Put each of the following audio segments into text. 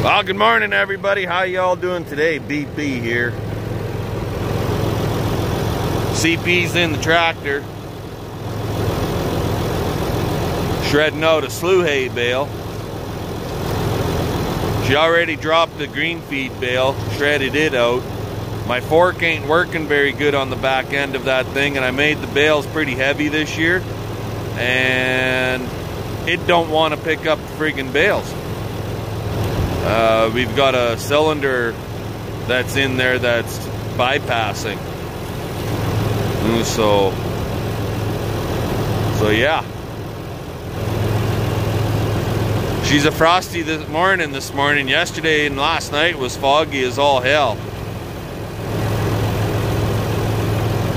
Well, good morning, everybody. How y'all doing today? BP here. CP's in the tractor, shredding out a slew hay bale. She already dropped the green feed bale, shredded it out. My fork ain't working very good on the back end of that thing, and I made the bales pretty heavy this year, and it don't want to pick up the friggin' bales. We've got a cylinder that's in there that's bypassing. So yeah. She's a frosty this morning. Yesterday and last night was foggy as all hell.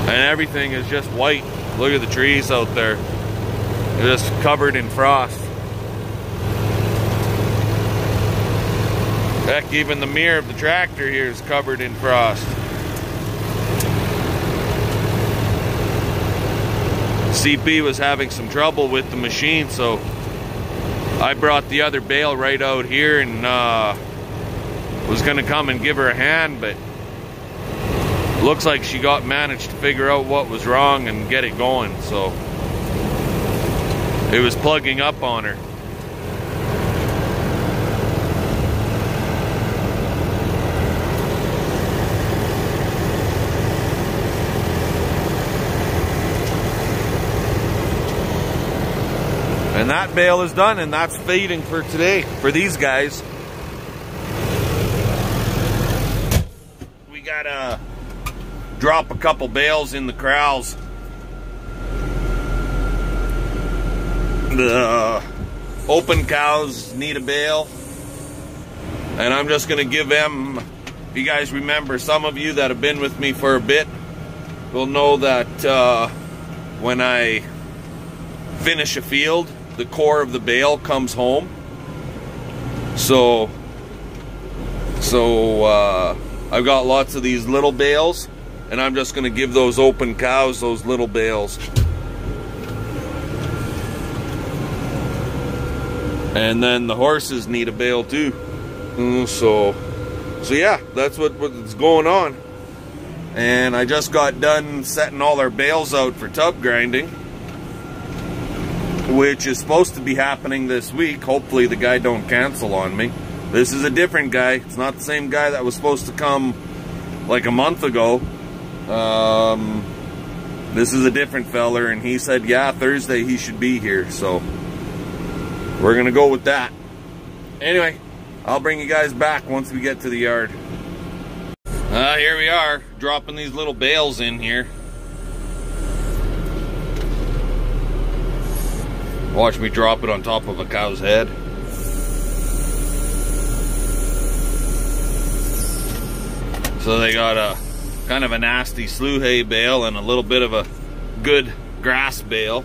And everything is just white. Look at the trees out there. They're just covered in frost. Heck, even the mirror of the tractor here is covered in frost. CP was having some trouble with the machine, so I brought the other bale right out here and was gonna come and give her a hand, but looks like she managed to figure out what was wrong and get it going, so it was plugging up on her. And that bale is done, and that's feeding for today for these guys. We gotta drop a couple bales in the corrals. The open cows need a bale, and I'm just gonna give them. If you guys remember, some of you that have been with me for a bit will know that when I finish a field, the core of the bale comes home. So I've got lots of these little bales, and I'm just gonna give those open cows those little bales. And then the horses need a bale too. So yeah, that's what's going on. And I just got done setting all our bales out for tub grinding, which is supposed to be happening this week. Hopefully the guy don't cancel on me. This is a different guy. It's not the same guy that was supposed to come like a month ago. This is a different feller, and he said, yeah, Thursday he should be here. So we're gonna go with that. Anyway, I'll bring you guys back once we get to the yard. Here we are, dropping these little bales in here. Watch me drop it on top of a cow's head. So they got a kind of a nasty slew hay bale and a little bit of a good grass bale.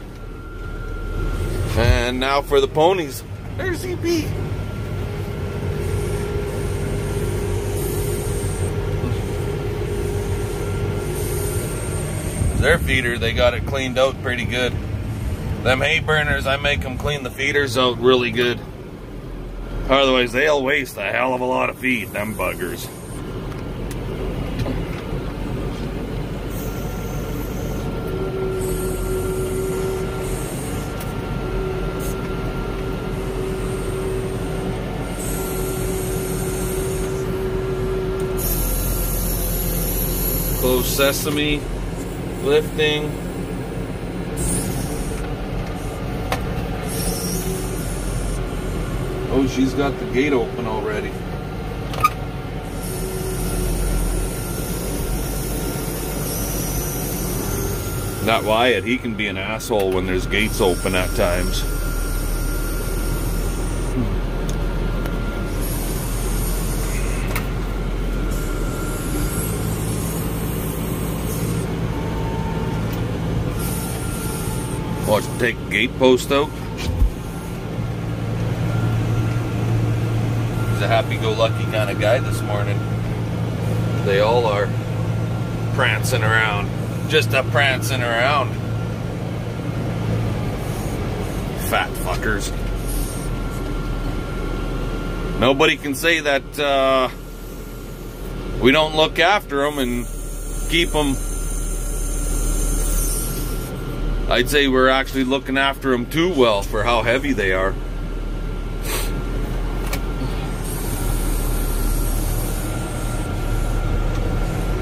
And now for the ponies. There's CP. Their feeder, they got it cleaned out pretty good. Them hay burners, I make them clean the feeders out really good. Otherwise, they'll waste a hell of a lot of feed, them buggers. Closed sesame, lifting. Oh, she's got the gate open already. That Wyatt, he can be an asshole when there's gates open at times. Watch him take the gate post out. He's a happy-go-lucky kind of guy this morning. They all are prancing around. Just a prancing around. Fat fuckers. Nobody can say that we don't look after them and keep them. I'd say we're actually looking after them too well for how heavy they are.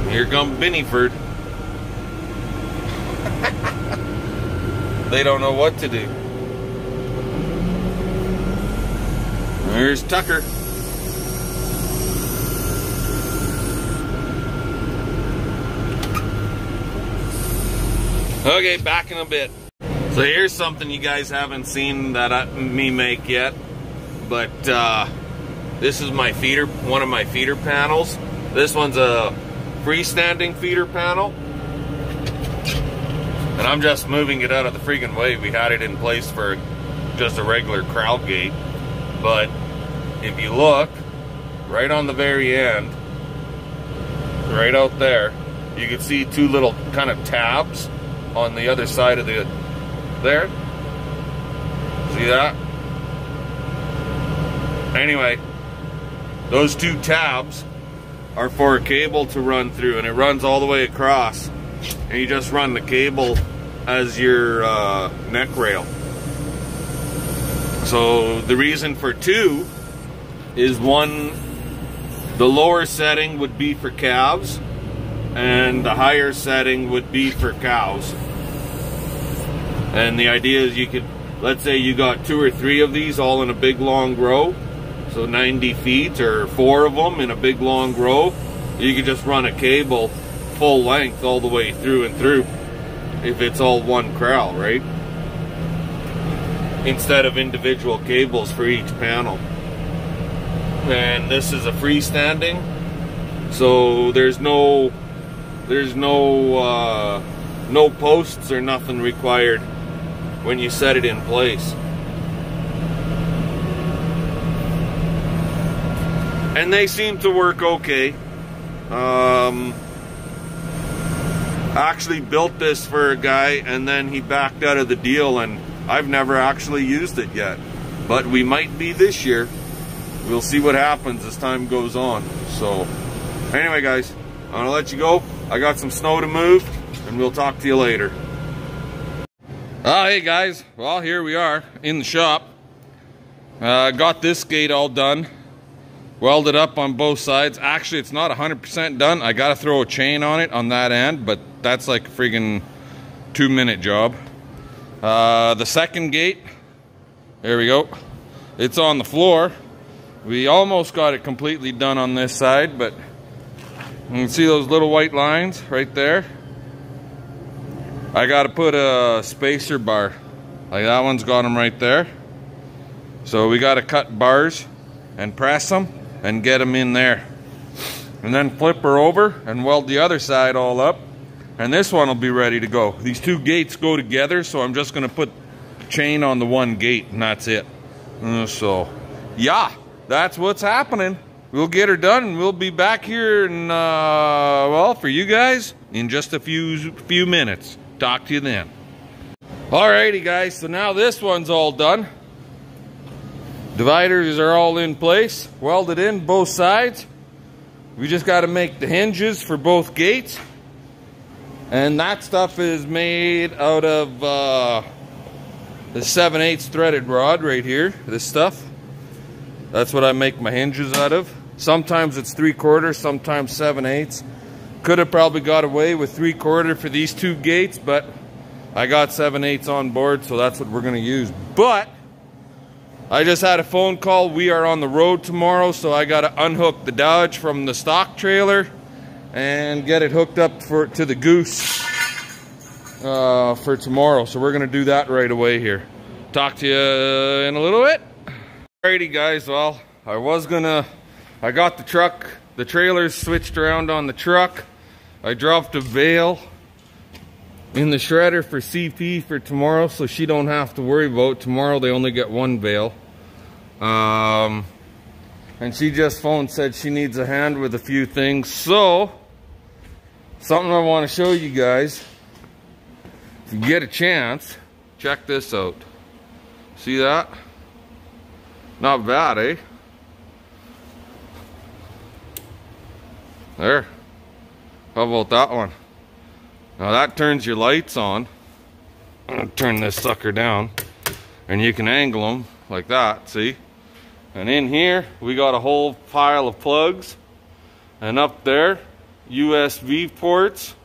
Here comes Binniford. They don't know what to do. There's Tucker. Okay, back in a bit. So here's something you guys haven't seen that me make yet, but this is my feeder, one of my feeder panels. This one's a freestanding feeder panel, and I'm just moving it out of the freaking way. We had it in place for just a regular crowd gate, but if you look right on the very end, right out there, you can see two little kind of tabs on the other side of the there. See that? Anyway, those two tabs are for a cable to run through, and it runs all the way across, and you just run the cable as your neck rail. So the reason for two is, one, the lower setting would be for calves and the higher setting would be for cows. And the idea is you could, let's say you got 2 or 3 of these all in a big long row, so 90 feet, or 4 of them in a big long row, you could just run a cable full length all the way through and through if it's all one corral, right? Instead of individual cables for each panel. And this is a freestanding, so there's no posts or nothing required when you set it in place. And they seem to work okay. I actually built this for a guy and then he backed out of the deal, and I've never actually used it yet, but we might be this year. We'll see what happens as time goes on. So anyway guys, I'm gonna let you go. I got some snow to move, and we'll talk to you later. Hey guys, well, here we are in the shop. Got this gate all done, welded up on both sides. Actually, it's not 100% done. I gotta throw a chain on it on that end, but that's like a friggin' 2-minute job. The second gate, there we go, it's on the floor. We almost got it completely done on this side, but you can see those little white lines right there. I got to put a spacer bar, like that one's got them right there. So we got to cut bars and press them and get them in there, and then flip her over and weld the other side all up, and this one will be ready to go. These two gates go together, so I'm just going to put chain on the one gate, and that's it. So yeah, that's what's happening. We'll get her done, and we'll be back here in, well, for you guys in just a few minutes. Talk to you then. Alrighty guys, so now this one's all done. Dividers are all in place, welded in both sides. We just got to make the hinges for both gates, and that stuff is made out of the 7/8 threaded rod right here. This stuff, that's what I make my hinges out of. Sometimes it's 3/4, sometimes 7/8. Could have probably got away with 3/4 for these two gates, but I got 7/8 on board, so that's what we're going to use. But I just had a phone call. We are on the road tomorrow, so I got to unhook the Dodge from the stock trailer and get it hooked up to the Goose for tomorrow. So we're going to do that right away here. Talk to you in a little bit. Alrighty guys, well, I got the trailers switched around on the truck. I dropped a bale in the shredder for CP for tomorrow, so she don't have to worry about it. Tomorrow they only get 1 bale. And she just phoned, said she needs a hand with a few things. So, something I want to show you guys. If you get a chance, check this out. See that? Not bad, eh? There. How about that one? Now that turns your lights on. I'm gonna turn this sucker down. And you can angle them like that, see? And in here, we got a whole pile of plugs. And up there, USB ports.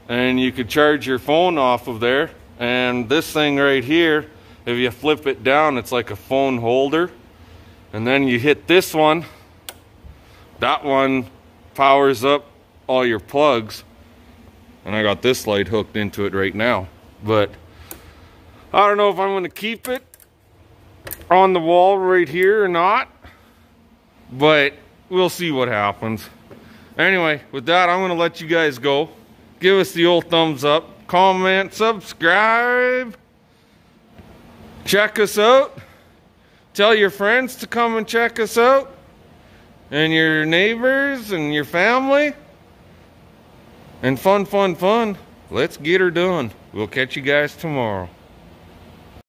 And you could charge your phone off of there. And this thing right here, if you flip it down, it's like a phone holder. And then you hit this one. That one powers up all your plugs. And I got this light hooked into it right now. But I don't know if I'm going to keep it on the wall right here or not. But we'll see what happens. Anyway, with that, I'm going to let you guys go. Give us the old thumbs up. Comment, subscribe. Check us out. Tell your friends to come and check us out. And your neighbors and your family. And fun, fun, fun. Let's get her done. We'll catch you guys tomorrow.